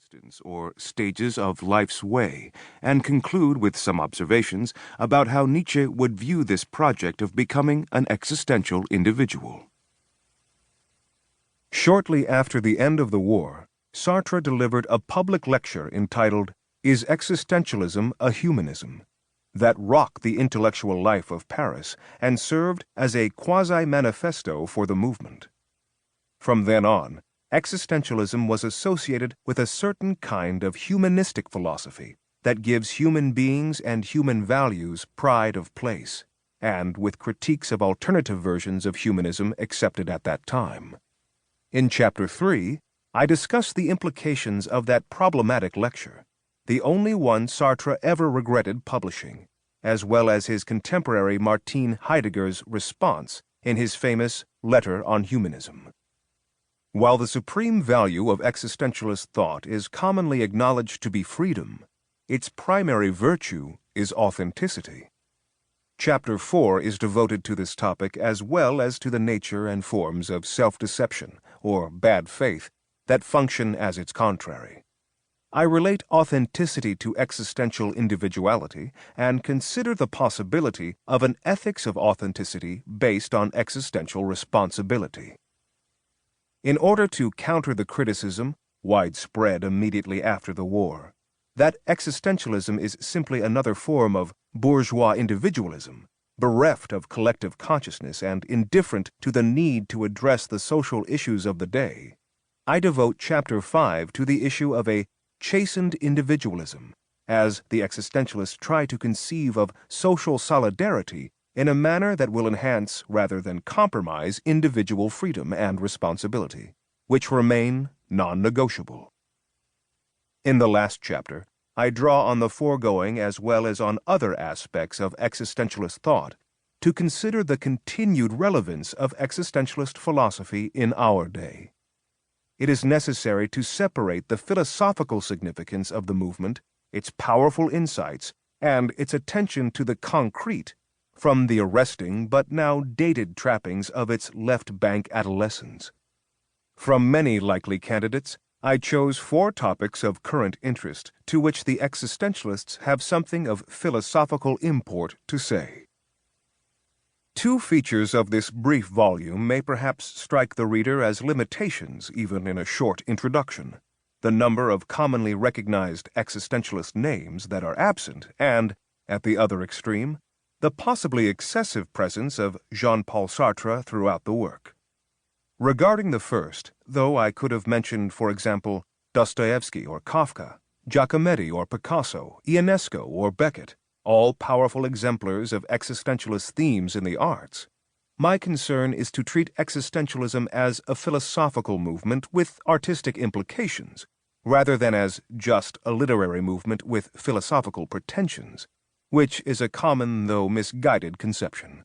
existence or stages of life's way, and conclude with some observations about how Nietzsche would view this project of becoming an existential individual. Shortly after the end of the war, Sartre delivered a public lecture entitled "Is Existentialism a Humanism?" that rocked the intellectual life of Paris and served as a quasi-manifesto for the movement. From then on, existentialism was associated with a certain kind of humanistic philosophy that gives human beings and human values pride of place, and with critiques of alternative versions of humanism accepted at that time. In Chapter 3, I discuss the implications of that problematic lecture, the only one Sartre ever regretted publishing, as well as his contemporary Martin Heidegger's response in his famous Letter on Humanism. While the supreme value of existentialist thought is commonly acknowledged to be freedom, its primary virtue is authenticity. Chapter 4 is devoted to this topic as well as to the nature and forms of self-deception, or bad faith, that function as its contrary. I relate authenticity to existential individuality and consider the possibility of an ethics of authenticity based on existential responsibility. In order to counter the criticism, widespread immediately after the war, that existentialism is simply another form of bourgeois individualism, bereft of collective consciousness and indifferent to the need to address the social issues of the day, I devote Chapter 5 to the issue of a chastened individualism, as the existentialists try to conceive of social solidarity in a manner that will enhance rather than compromise individual freedom and responsibility, which remain non-negotiable. In the last chapter, I draw on the foregoing as well as on other aspects of existentialist thought to consider the continued relevance of existentialist philosophy in our day. It is necessary to separate the philosophical significance of the movement, its powerful insights, and its attention to the concrete from the arresting but now dated trappings of its left-bank adolescence. From many likely candidates, I chose 4 topics of current interest to which the existentialists have something of philosophical import to say. 2 features of this brief volume may perhaps strike the reader as limitations even in a short introduction: the number of commonly recognized existentialist names that are absent and, at the other extreme, the possibly excessive presence of Jean-Paul Sartre throughout the work. Regarding the first, though I could have mentioned, for example, Dostoevsky or Kafka, Giacometti or Picasso, Ionesco or Beckett, all powerful exemplars of existentialist themes in the arts, my concern is to treat existentialism as a philosophical movement with artistic implications, rather than as just a literary movement with philosophical pretensions, which is a common though misguided conception.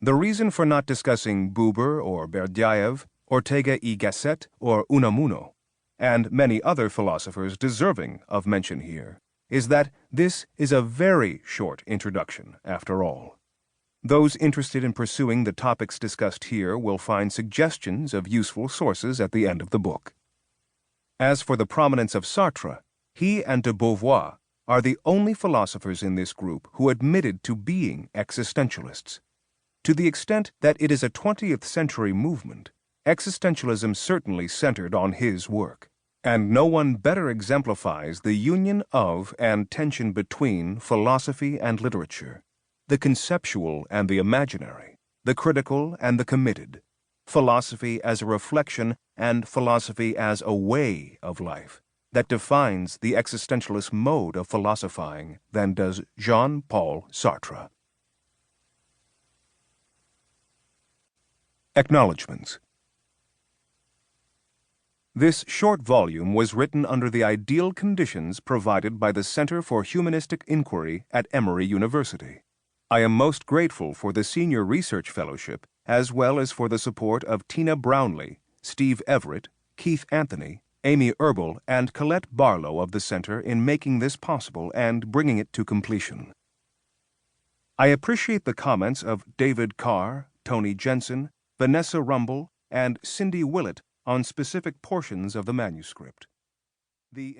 The reason for not discussing Buber or Berdyaev, Ortega y Gasset or Unamuno, and many other philosophers deserving of mention here, is that this is a very short introduction, after all. Those interested in pursuing the topics discussed here will find suggestions of useful sources at the end of the book. As for the prominence of Sartre, he and de Beauvoir are the only philosophers in this group who admitted to being existentialists. To the extent that it is a 20th century movement, existentialism certainly centered on his work, and no one better exemplifies the union of and tension between philosophy and literature, the conceptual and the imaginary, the critical and the committed, philosophy as a reflection and philosophy as a way of life, that defines the existentialist mode of philosophizing than does Jean-Paul Sartre. Acknowledgements. This short volume was written under the ideal conditions provided by the Center for Humanistic Inquiry at Emory University. I am most grateful for the Senior Research Fellowship as well as for the support of Tina Brownlee, Steve Everett, Keith Anthony, Amy Erbel, and Colette Barlow of the Center in making this possible and bringing it to completion. I appreciate the comments of David Carr, Tony Jensen, Vanessa Rumble, and Cindy Willett on specific portions of the manuscript. The